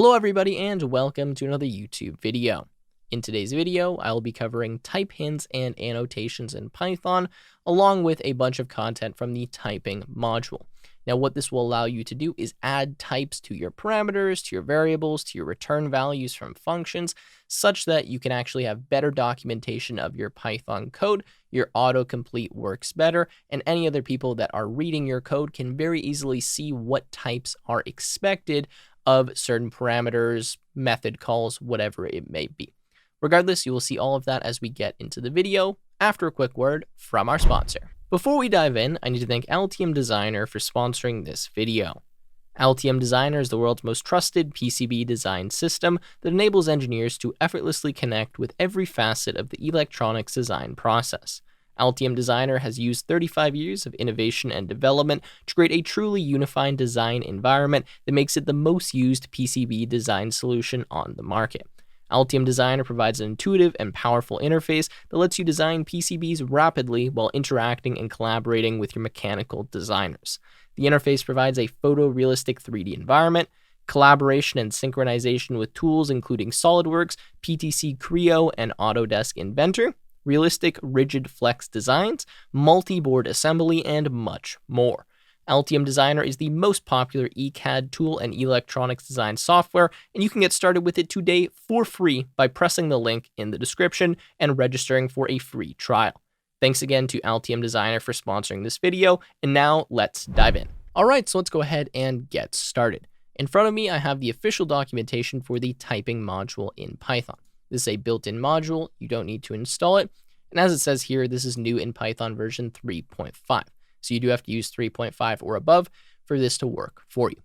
Hello everybody and welcome to another YouTube video. In today's video, I'll be covering type hints and annotations in Python, along with a bunch of content from the typing module. Now what this will allow you to do is add types to your parameters, to your variables, to your return values from functions, such that you can actually have better documentation of your Python code, your autocomplete works better, and any other people that are reading your code can very easily see what types are expected of certain parameters, method calls, whatever it may be. Regardless, you will see all of that as we get into the video after a quick word from our sponsor. Before we dive in, I need to thank Altium Designer for sponsoring this video. Altium Designer is the world's most trusted PCB design system that enables engineers to effortlessly connect with every facet of the electronics design process. Altium Designer has used 35 years of innovation and development to create a truly unified design environment that makes it the most used PCB design solution on the market. Altium Designer provides an intuitive and powerful interface that lets you design PCBs rapidly while interacting and collaborating with your mechanical designers. The interface provides a photorealistic 3D environment, collaboration and synchronization with tools including SolidWorks, PTC Creo, and Autodesk Inventor, realistic rigid flex designs, multi-board assembly, and much more. Altium Designer is the most popular ECAD tool and electronics design software, and you can get started with it today for free by pressing the link in the description and registering for a free trial. Thanks again to Altium Designer for sponsoring this video, and now let's dive in. Alright, so let's go ahead and get started. In front of me, I have the official documentation for the typing module in Python. This is a built-in module, you don't need to install it, and as it says here, this is new in Python version 3.5. So you do have to use 3.5 or above for this to work for you.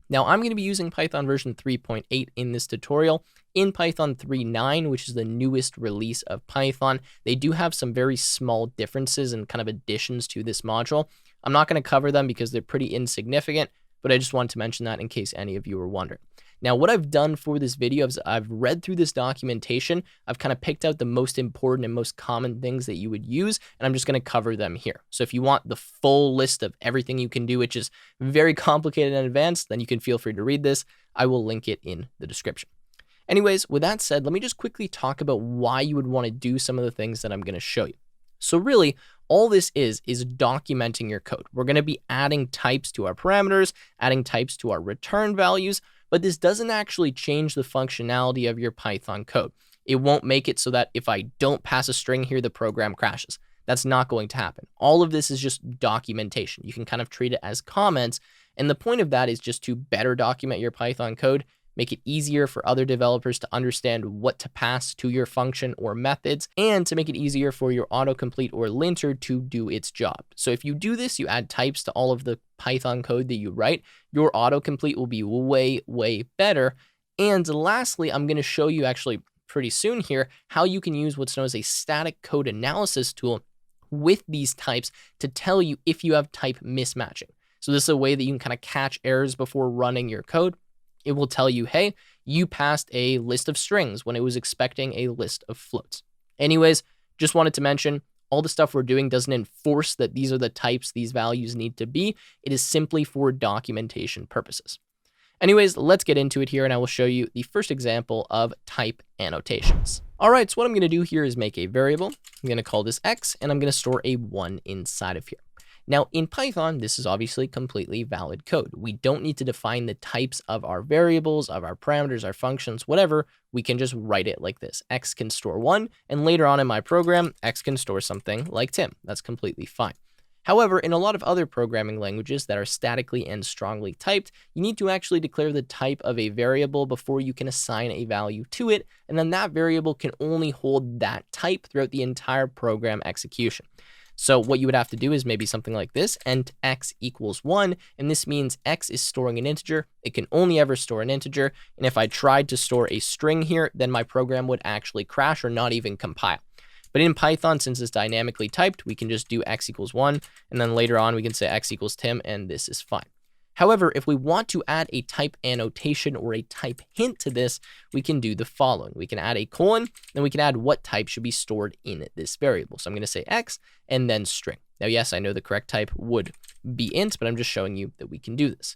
Now I'm going to be using Python version 3.8 in this tutorial. In Python 3.9, which is the newest release of Python, they do have some very small differences and kind of additions to this module. I'm not going to cover them because they're pretty insignificant, but I just wanted to mention that in case any of you were wondering. Now, what I've done for this video is I've read through this documentation. I've kind of picked out the most important and most common things that you would use, and I'm just going to cover them here. So if you want the full list of everything you can do, which is very complicated and advanced, then you can feel free to read this. I will link it in the description. Anyways, with that said, let me just quickly talk about why you would want to do some of the things that I'm going to show you. So really, all this is documenting your code. We're going to be adding types to our parameters, adding types to our return values, but this doesn't actually change the functionality of your Python code. It won't make it so that if I don't pass a string here, the program crashes. That's not going to happen. All of this is just documentation. You can kind of treat it as comments, and the point of that is just to better document your Python code, make it easier for other developers to understand what to pass to your function or methods, and to make it easier for your autocomplete or linter to do its job. So if you do this, you add types to all of the Python code that you write, your autocomplete will be way, way better. And lastly, I'm going to show you actually pretty soon here how you can use what's known as a static code analysis tool with these types to tell you if you have type mismatching. So this is a way that you can kind of catch errors before running your code. It will tell you, hey, you passed a list of strings when it was expecting a list of floats. Anyways, just wanted to mention, all the stuff we're doing doesn't enforce that these are the types these values need to be. It is simply for documentation purposes. Anyways, let's get into it here, and I will show you the first example of type annotations. All right, so what I'm going to do here is make a variable. I'm going to call this x, and I'm going to store a 1 inside of here. Now, in Python, this is obviously completely valid code. We don't need to define the types of our variables, of our parameters, our functions, whatever. We can just write it like this. X can store 1, and later on in my program, X can store something like Tim. That's completely fine. However, in a lot of other programming languages that are statically and strongly typed, you need to actually declare the type of a variable before you can assign a value to it, and then that variable can only hold that type throughout the entire program execution. So what you would have to do is maybe something like this, int x equals 1, and this means x is storing an integer. It can only ever store an integer, and if I tried to store a string here, then my program would actually crash or not even compile. But in Python, since it's dynamically typed, we can just do x equals 1, and then later on we can say x equals Tim, and this is fine. However, if we want to add a type annotation or a type hint to this, we can do the following. We can add a colon, and we can add what type should be stored in this variable. So I'm going to say x and then string. Now, yes, I know the correct type would be int, but I'm just showing you that we can do this.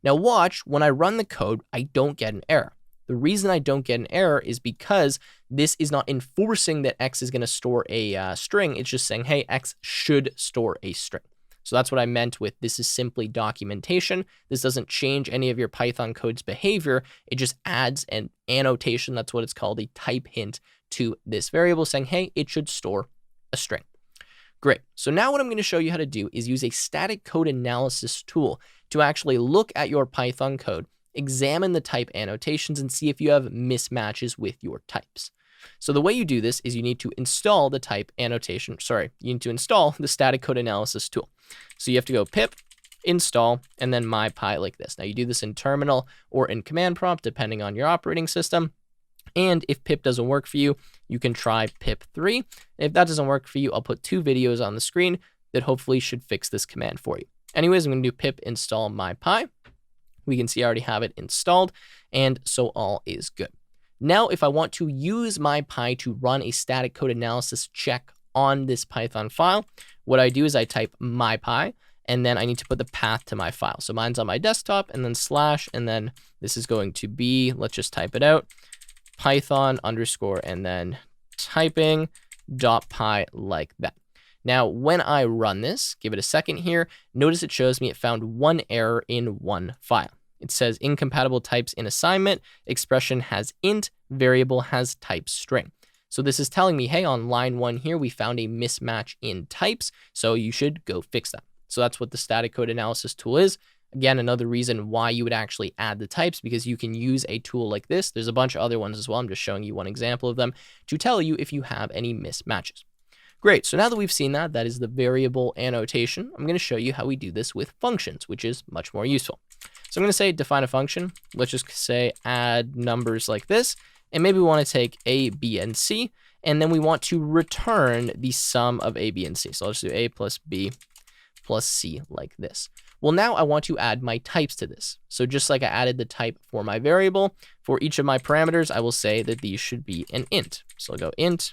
Now watch, when I run the code, I don't get an error. The reason I don't get an error is because this is not enforcing that X is going to store a string. It's just saying, hey, X should store a string. So that's what I meant with this is simply documentation. This doesn't change any of your Python code's behavior. It just adds an annotation, that's what it's called, a type hint to this variable saying, hey, it should store a string. Great. So now what I'm going to show you how to do is use a static code analysis tool to actually look at your Python code, examine the type annotations, and see if you have mismatches with your types. So the way you do this is you need to install the type annotation. You need to install the static code analysis tool. So you have to go pip install and then mypy like this. Now you do this in terminal or in command prompt, depending on your operating system. And if pip doesn't work for you, you can try pip3. If that doesn't work for you, I'll put 2 videos on the screen that hopefully should fix this command for you. Anyways, I'm going to do pip install mypy. We can see I already have it installed, and so all is good. Now, if I want to use mypy to run a static code analysis check on this Python file, what I do is I type mypy, and then I need to put the path to my file. So mine's on my desktop, and then slash, and then this is going to be, let's just type it out, Python _ and then typing.py like that. Now, when I run this, give it a second here, notice it shows me it found one error in one file. It says incompatible types in assignment, expression has int, variable has type string. So this is telling me, hey, on line 1 here, we found a mismatch in types, so you should go fix that. So that's what the static code analysis tool is. Again, another reason why you would actually add the types, because you can use a tool like this. There's a bunch of other ones as well. I'm just showing you one example of them to tell you if you have any mismatches. Great, so now that we've seen that, that is the variable annotation. I'm going to show you how we do this with functions, which is much more useful. So I'm going to say define a function. Let's just say add numbers like this. And maybe we want to take A, B, and C. And then we want to return the sum of A, B, and C. So I'll just do A plus B plus C like this. Well, now I want to add my types to this. So just like I added the type for my variable, for each of my parameters, I will say that these should be an int. So I'll go int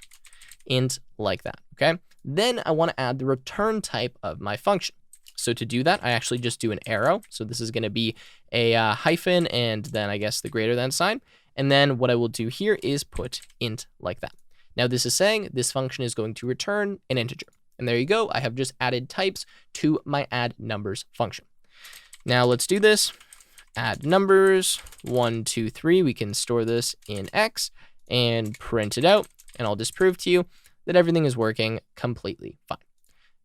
like that, okay? Then I want to add the return type of my function. So to do that, I actually just do an arrow. So this is going to be a hyphen and then I guess the greater than sign. And then what I will do here is put int like that. Now this is saying this function is going to return an integer. And there you go. I have just added types to my add numbers function. Now let's do this. Add numbers 1, 2, 3. We can store this in X and print it out. And I'll disprove to you that everything is working completely fine.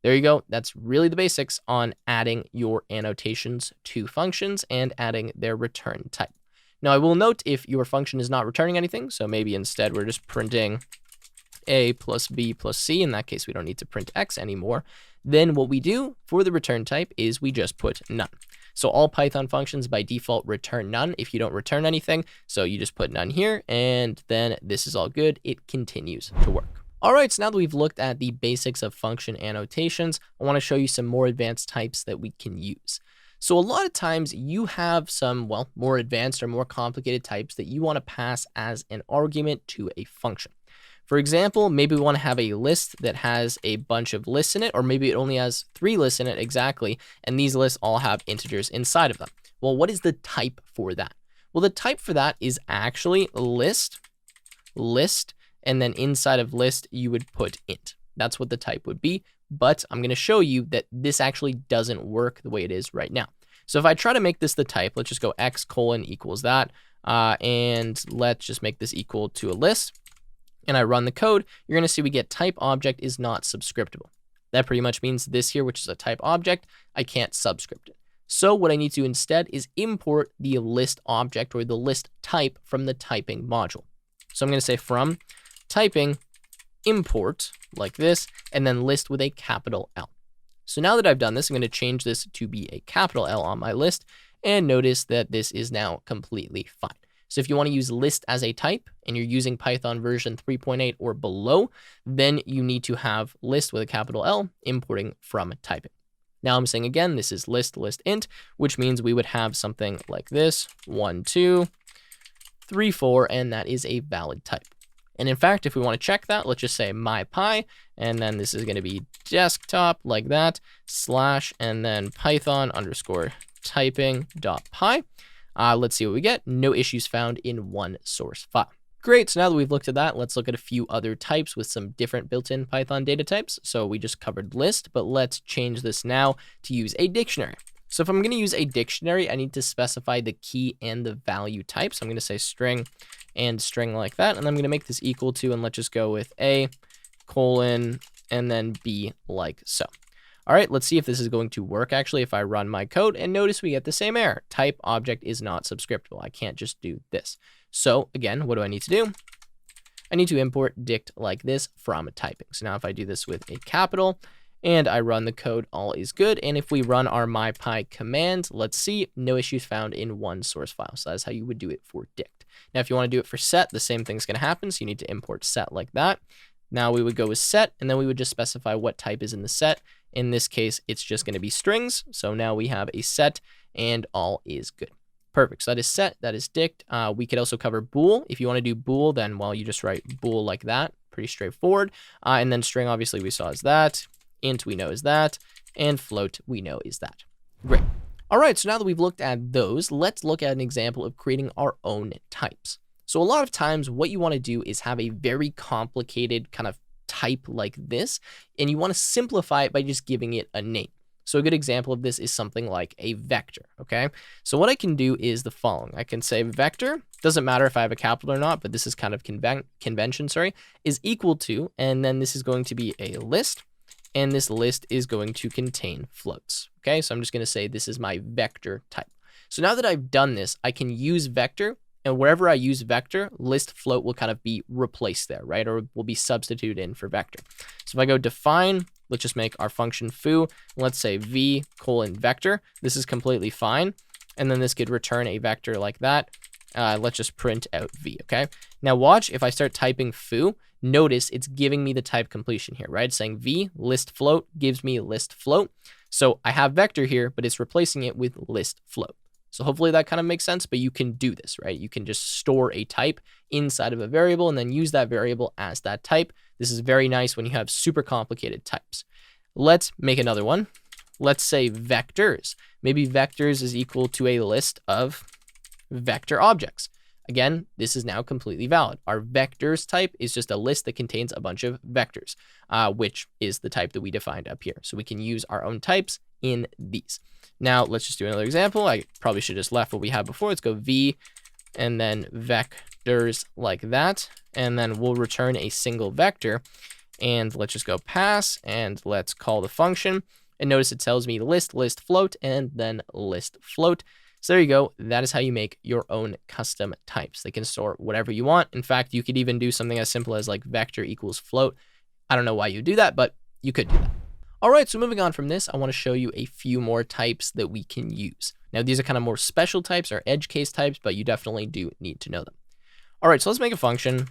There you go. That's really the basics on adding your annotations to functions and adding their return type. Now, I will note if your function is not returning anything, so maybe instead we're just printing A plus B plus C. In that case, we don't need to print X anymore. Then what we do for the return type is we just put none. So all Python functions by default return none if you don't return anything. So you just put none here, and then this is all good. It continues to work. All right, so now that we've looked at the basics of function annotations, I want to show you some more advanced types that we can use. So a lot of times you have some, well, more advanced or more complicated types that you want to pass as an argument to a function. For example, maybe we want to have a list that has a bunch of lists in it, or maybe it only has 3 lists in it exactly, and these lists all have integers inside of them. Well, what is the type for that? Well, the type for that is actually list, and then inside of list, you would put int. That's what the type would be, but I'm going to show you that this actually doesn't work the way it is right now. So if I try to make this the type, let's just go x colon equals that, and let's just make this equal to a list. And I run the code, you're going to see we get type object is not subscriptable. That pretty much means this here, which is a type object, I can't subscript it. So what I need to instead is import the list object or the list type from the typing module. So I'm going to say from typing import like this, and then list with a capital L. So now that I've done this, I'm going to change this to be a capital L on my list, and notice that this is now completely fine. So if you want to use list as a type and you're using Python version 3.8 or below, then you need to have list with a capital L importing from typing. Now I'm saying again, this is list int, which means we would have something like this, 1, 2, 3, 4, and that is a valid type. And in fact, if we want to check that, let's just say mypy, and then this is going to be desktop like that, slash, and then Python _ typing.py. Let's see what we get. No issues found in one source file. Great, so now that we've looked at that, let's look at a few other types with some different built-in Python data types. So we just covered list, but let's change this now to use a dictionary. So if I'm going to use a dictionary, I need to specify the key and the value type. So I'm going to say string and string like that, and I'm going to make this equal to, and let's just go with A, colon, and then B like so. All right, let's see if this is going to work actually if I run my code, and notice we get the same error. Type object is not subscriptable. I can't just do this. So again, what do I need to do? I need to import dict like this from typing. So now if I do this with a capital and I run the code, all is good. And if we run our mypy command, let's see, no issues found in one source file. So that's how you would do it for dict. Now, if you want to do it for set, the same thing's going to happen. So you need to import set like that. Now we would go with set, and then we would just specify what type is in the set. In this case, it's just going to be strings. So now we have a set and all is good. Perfect. So that is set, that is dict. We could also cover bool. If you want to do bool, then well, you just write bool like that. Pretty straightforward. And then string, obviously we saw is that. Int we know is that. And float we know is that. Great. All right, so now that we've looked at those, let's look at an example of creating our own types. So a lot of times what you want to do is have a very complicated kind of type like this, and you want to simplify it by just giving it a name. So a good example of this is something like a vector, okay? So what I can do is the following. I can say vector, doesn't matter if I have a capital or not, but this is kind of convention, is equal to, and then this is going to be a list, and this list is going to contain floats, okay? So I'm just going to say this is my vector type. So now that I've done this, I can use vector, and wherever I use vector, list float will kind of be replaced there, right? Or will be substituted in for vector. So if I go define, let's just make our function foo, let's say v colon vector. This is completely fine. And then this could return a vector like that. Let's just print out v, okay? Now watch, if I start typing foo, notice it's giving me the type completion here, right? It's saying v list float gives me list float. So I have vector here, but it's replacing it with list float. So hopefully that kind of makes sense, but you can do this, right? You can just store a type inside of a variable and then use that variable as that type. This is very nice when you have super complicated types. Let's make another one. Let's say vectors. Maybe vectors is equal to a list of vector objects. Again, this is now completely valid. Our vectors type is just a list that contains a bunch of vectors, which is the type that we defined up here. So we can use our own types in these. Now, let's just do another example. I probably should have just left what we had before. Let's go v and then vectors like that. And then we'll return a single vector. And let's just go pass and let's call the function. And notice it tells me list float, and then list float. So there you go. That is how you make your own custom types. They can store whatever you want. In fact, you could even do something as simple as like vector equals float. I don't know why you do that, but you could do that. All right, so moving on from this, I want to show you a few more types that we can use. Now, these are kind of more special types or edge case types, but you definitely do need to know them. All right, so let's make a function.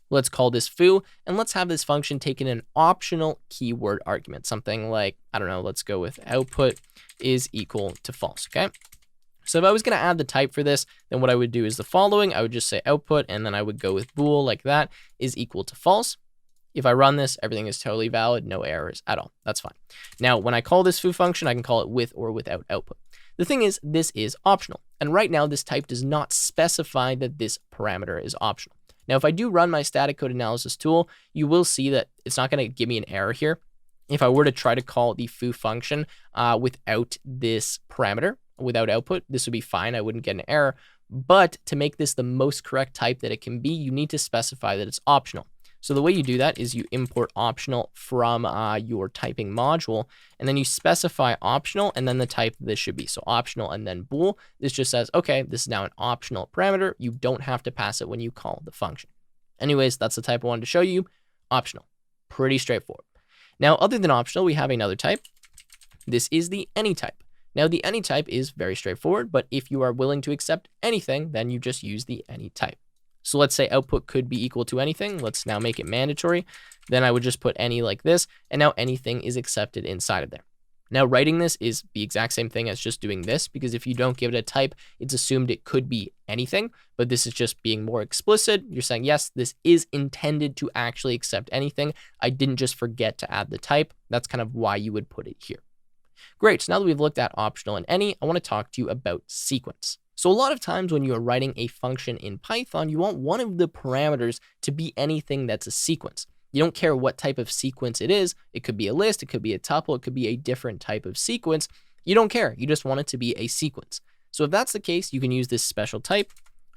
Let's call this foo, and let's have this function take in an optional keyword argument, something like, I don't know, let's go with output is equal to false, okay? So if I was going to add the type for this, then what I would do is the following. I would just say output, and then I would go with bool like that is equal to false. If I run this, everything is totally valid, no errors at all. That's fine. Now, when I call this foo function, I can call it with or without output. The thing is, this is optional. And right now, this type does not specify that this parameter is optional. Now, if I do run my static code analysis tool, you will see that it's not going to give me an error here. If I were to try to call the foo function without this parameter, without output, this would be fine. I wouldn't get an error. But to make this the most correct type that it can be, you need to specify that it's optional. So the way you do that is you import optional from your typing module, and then you specify optional and then the type this should be. So optional and then bool. This just says, okay, this is now an optional parameter. You don't have to pass it when you call the function. Anyways, that's the type I wanted to show you. Optional. Pretty straightforward. Now, other than optional, we have another type. This is the any type. Now, the any type is very straightforward, but if you are willing to accept anything, then you just use the any type. So let's say output could be equal to anything. Let's now make it mandatory. Then I would just put any like this, and now anything is accepted inside of there. Now writing this is the exact same thing as just doing this, because if you don't give it a type, it's assumed it could be anything, but this is just being more explicit. You're saying, yes, this is intended to actually accept anything. I didn't just forget to add the type. That's kind of why you would put it here. Great, so now that we've looked at optional and any, I want to talk to you about sequence. So a lot of times when you are writing a function in Python, you want one of the parameters to be anything that's a sequence. You don't care what type of sequence it is. It could be a list, it could be a tuple, it could be a different type of sequence. You don't care, you just want it to be a sequence. So if that's the case, you can use this special type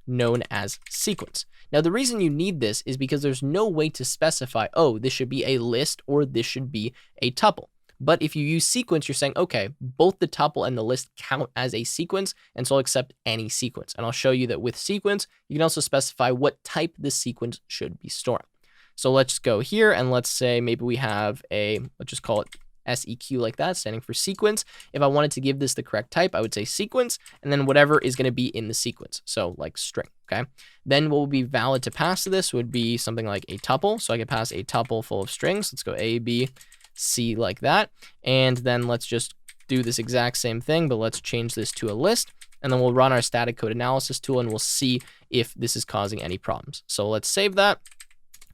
known as sequence. Now the reason you need this is because there's no way to specify, oh, this should be a list or this should be a tuple. But if you use sequence, you're saying, okay, both the tuple and the list count as a sequence, and so I'll accept any sequence. And I'll show you that with sequence, you can also specify what type the sequence should be storing. So let's go here and let's say maybe we have let's just call it SEQ like that, standing for sequence. If I wanted to give this the correct type, I would say sequence, and then whatever is going to be in the sequence. So like string, okay? Then what would be valid to pass to this would be something like a tuple. So I could pass a tuple full of strings. Let's go A, B, C like that. And then let's just do this exact same thing, but let's change this to a list. And then we'll run our static code analysis tool and we'll see if this is causing any problems. So let's save that.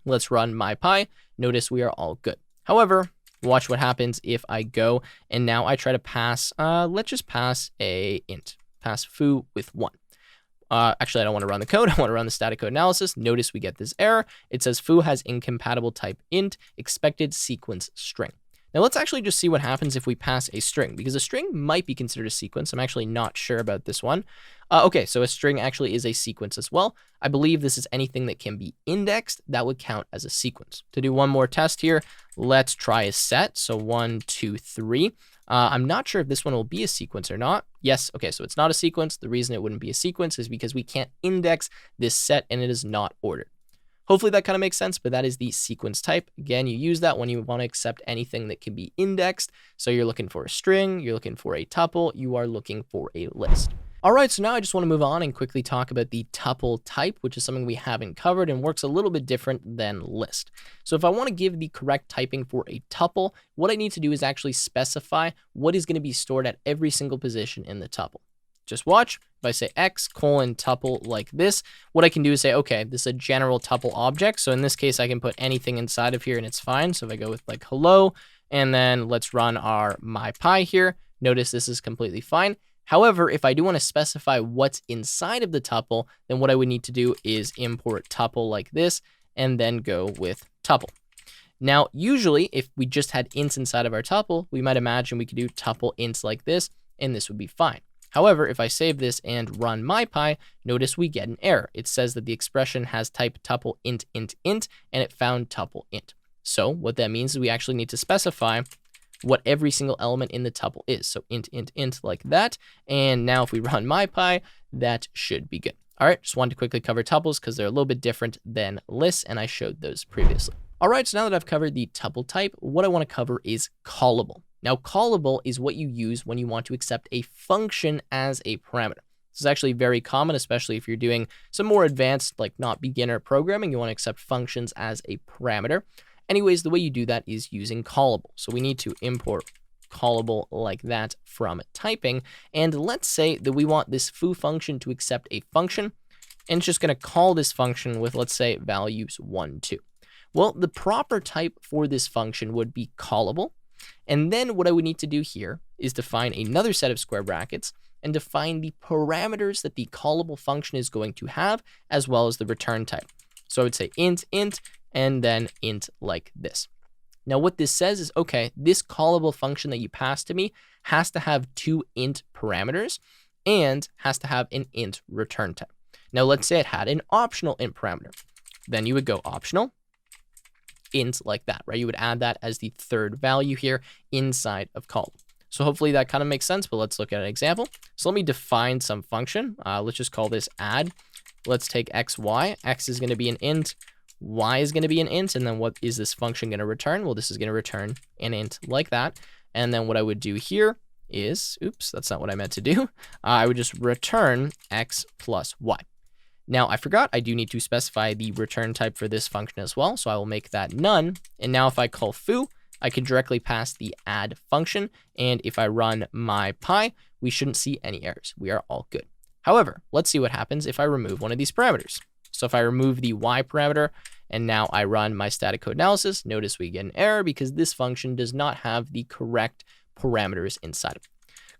Let's run mypy. Notice we are all good. However, watch what happens if I go and now I try to pass, let's just pass a int, pass foo with 1. Actually, I don't want to run the code. I want to run the static code analysis. Notice we get this error. It says foo has incompatible type int, expected sequence string. Now let's actually just see what happens if we pass a string, because a string might be considered a sequence. I'm actually not sure about this one. Okay, so a string actually is a sequence as well. I believe this is anything that can be indexed that would count as a sequence. To do one more test here, let's try a set. So 1, 2, 3. I'm not sure if this one will be a sequence or not. Yes, okay, so it's not a sequence. The reason it wouldn't be a sequence is because we can't index this set and it is not ordered. Hopefully that kind of makes sense, but that is the sequence type. Again, you use that when you want to accept anything that can be indexed. So you're looking for a string, you're looking for a tuple, you are looking for a list. All right, so now I just want to move on and quickly talk about the tuple type, which is something we haven't covered and works a little bit different than list. So if I want to give the correct typing for a tuple, what I need to do is actually specify what is going to be stored at every single position in the tuple. Just watch. If I say x colon tuple like this, what I can do is say, okay, this is a general tuple object. So in this case, I can put anything inside of here and it's fine. So if I go with like hello, and then let's run our mypy here, notice this is completely fine. However, if I do want to specify what's inside of the tuple, then what I would need to do is import tuple like this, and then go with tuple. Now, usually, if we just had ints inside of our tuple, we might imagine we could do tuple ints like this, and this would be fine. However, if I save this and run mypy, notice we get an error. It says that the expression has type tuple int, int, int, and it found tuple int. So what that means is we actually need to specify what every single element in the tuple is. So int, int, int like that. And now if we run mypy, that should be good. All right, just wanted to quickly cover tuples because they're a little bit different than lists, and I showed those previously. All right, so now that I've covered the tuple type, what I want to cover is callable. Now, callable is what you use when you want to accept a function as a parameter. This is actually very common, especially if you're doing some more advanced, like not beginner programming. You want to accept functions as a parameter. Anyways, the way you do that is using callable. So we need to import callable like that from typing. And let's say that we want this foo function to accept a function, and it's just going to call this function with, let's say, values 1, 2. Well, the proper type for this function would be callable. And then what I would need to do here is define another set of square brackets and define the parameters that the callable function is going to have, as well as the return type. So I would say int, int, and then int like this. Now what this says is, okay, this callable function that you pass to me has to have 2 int parameters and has to have an int return type. Now let's say it had an optional int parameter. Then you would go optional int like that, right? You would add that as the third value here inside of callable. So hopefully that kind of makes sense, but let's look at an example. So let me define some function. Let's just call this add. Let's take x, y. X is going to be an int. Y is going to be an int. And then what is this function going to return? Well, this is going to return an int like that. And then what I would do here is, oops, that's not what I meant to do. I would just return x plus y. Now, I forgot I do need to specify the return type for this function as well. So I will make that none. And now if I call foo, I can directly pass the add function. And if I run mypy, we shouldn't see any errors. We are all good. However, let's see what happens if I remove one of these parameters. So if I remove the y parameter and now I run my static code analysis, notice we get an error because this function does not have the correct parameters inside of it.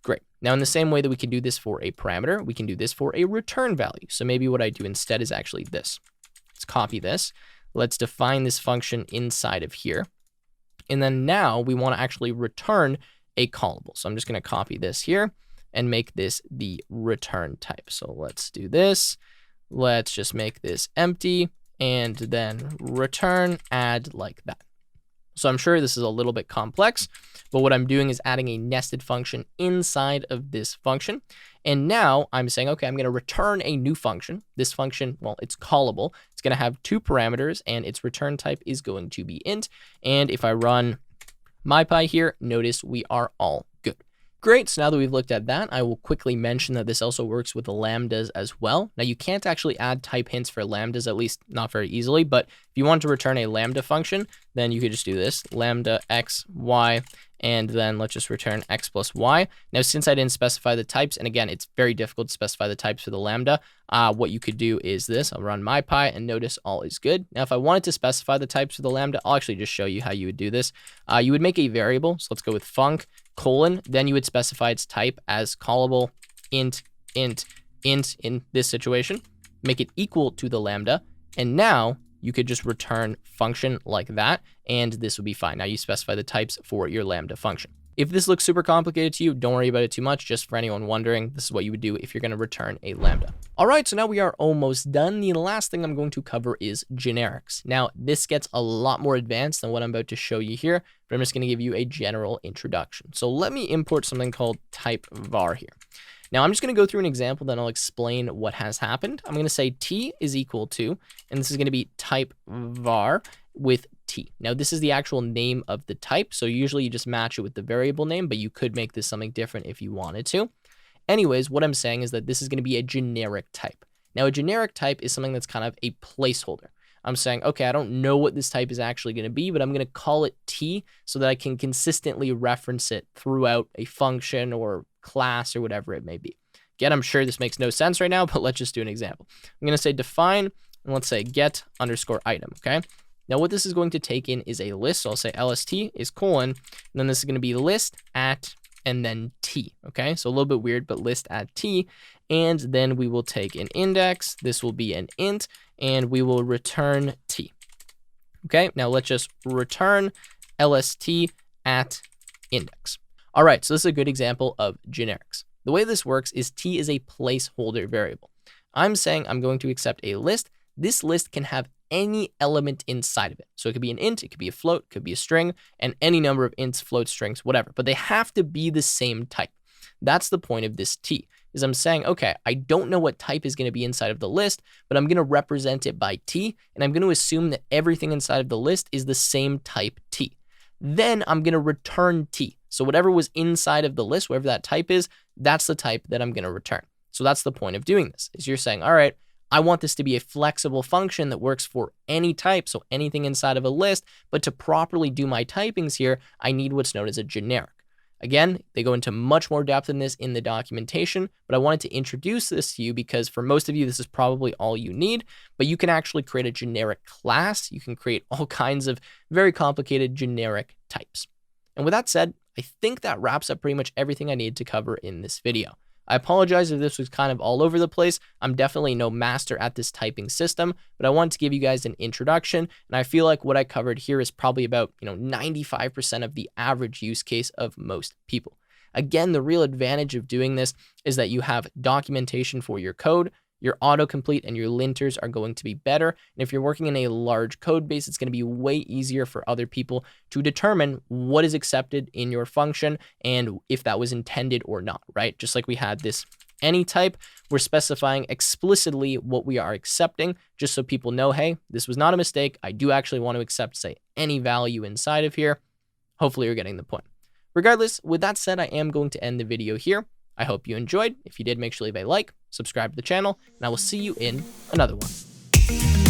Great. Now, in the same way that we can do this for a parameter, we can do this for a return value. So maybe what I do instead is actually this. Let's copy this. Let's define this function inside of here. And then now we want to actually return a callable. So I'm just going to copy this here and make this the return type. So let's do this. Let's just make this empty and then return add like that. So I'm sure this is a little bit complex, but what I'm doing is adding a nested function inside of this function. And now I'm saying, okay, I'm going to return a new function. This function, well, it's callable. It's going to have 2 parameters and its return type is going to be int. And if I run mypy here, notice we are all good. Great, so now that we've looked at that, I will quickly mention that this also works with the lambdas as well. Now you can't actually add type hints for lambdas, at least not very easily, but if you want to return a lambda function, then you could just do this, lambda x, y, and then let's just return x plus y. Now, since I didn't specify the types, and again, it's very difficult to specify the types for the lambda, what you could do is this. I'll run mypy and notice all is good. Now, if I wanted to specify the types for the lambda, I'll actually just show you how you would do this. You would make a variable. So let's go with func colon, then you would specify its type as callable int in this situation, make it equal to the lambda, and now you could just return function like that, and this would be fine. Now you specify the types for your lambda function. If this looks super complicated to you, don't worry about it too much. Just for anyone wondering, this is what you would do if you're going to return a lambda. All right, so now we are almost done. The last thing I'm going to cover is generics. Now, this gets a lot more advanced than what I'm about to show you here, but I'm just going to give you a general introduction. So let me import something called type var here. Now, I'm just going to go through an example, then I'll explain what has happened. I'm going to say t is equal to, and this is going to be type var with t. Now, this is the actual name of the type, so usually you just match it with the variable name, but you could make this something different if you wanted to. Anyways, what I'm saying is that this is going to be a generic type. Now, a generic type is something that's kind of a placeholder. I'm saying, okay, I don't know what this type is actually going to be, but I'm going to call it t so that I can consistently reference it throughout a function or class or whatever it may be. Again, I'm sure this makes no sense right now, but let's just do an example. I'm going to say define, and let's say get underscore item, okay? Now, what this is going to take in is a list. So I'll say lst is colon, and then this is going to be list at, and then t, okay? So a little bit weird, but list at t, and then we will take an index. This will be an int, and we will return t. Okay, now let's just return lst at index. All right, so this is a good example of generics. The way this works is t is a placeholder variable. I'm saying I'm going to accept a list. This list can have any element inside of it. So it could be an int, it could be a float, it could be a string, and any number of ints, floats, strings, whatever. But they have to be the same type. That's the point of this t, is I'm saying, okay, I don't know what type is going to be inside of the list, but I'm going to represent it by t, and I'm going to assume that everything inside of the list is the same type t. Then I'm going to return t. So whatever was inside of the list, whatever that type is, that's the type that I'm going to return. So that's the point of doing this, is you're saying, all right, I want this to be a flexible function that works for any type, so anything inside of a list, but to properly do my typings here, I need what's known as a generic. Again, they go into much more depth in this in the documentation, but I wanted to introduce this to you because for most of you, this is probably all you need, but you can actually create a generic class. You can create all kinds of very complicated generic types. And with that said, I think that wraps up pretty much everything I needed to cover in this video. I apologize if this was kind of all over the place. I'm definitely no master at this typing system, but I wanted to give you guys an introduction. And I feel like what I covered here is probably about 95% of the average use case of most people. Again, the real advantage of doing this is that you have documentation for your code, your autocomplete and your linters are going to be better. And if you're working in a large code base, it's going to be way easier for other people to determine what is accepted in your function and if that was intended or not, right? Just like we had this any type, we're specifying explicitly what we are accepting, just so people know, hey, this was not a mistake. I do actually want to accept, say, any value inside of here. Hopefully you're getting the point. Regardless, with that said, I am going to end the video here. I hope you enjoyed. If you did, make sure to leave a like, subscribe to the channel, and I will see you in another one.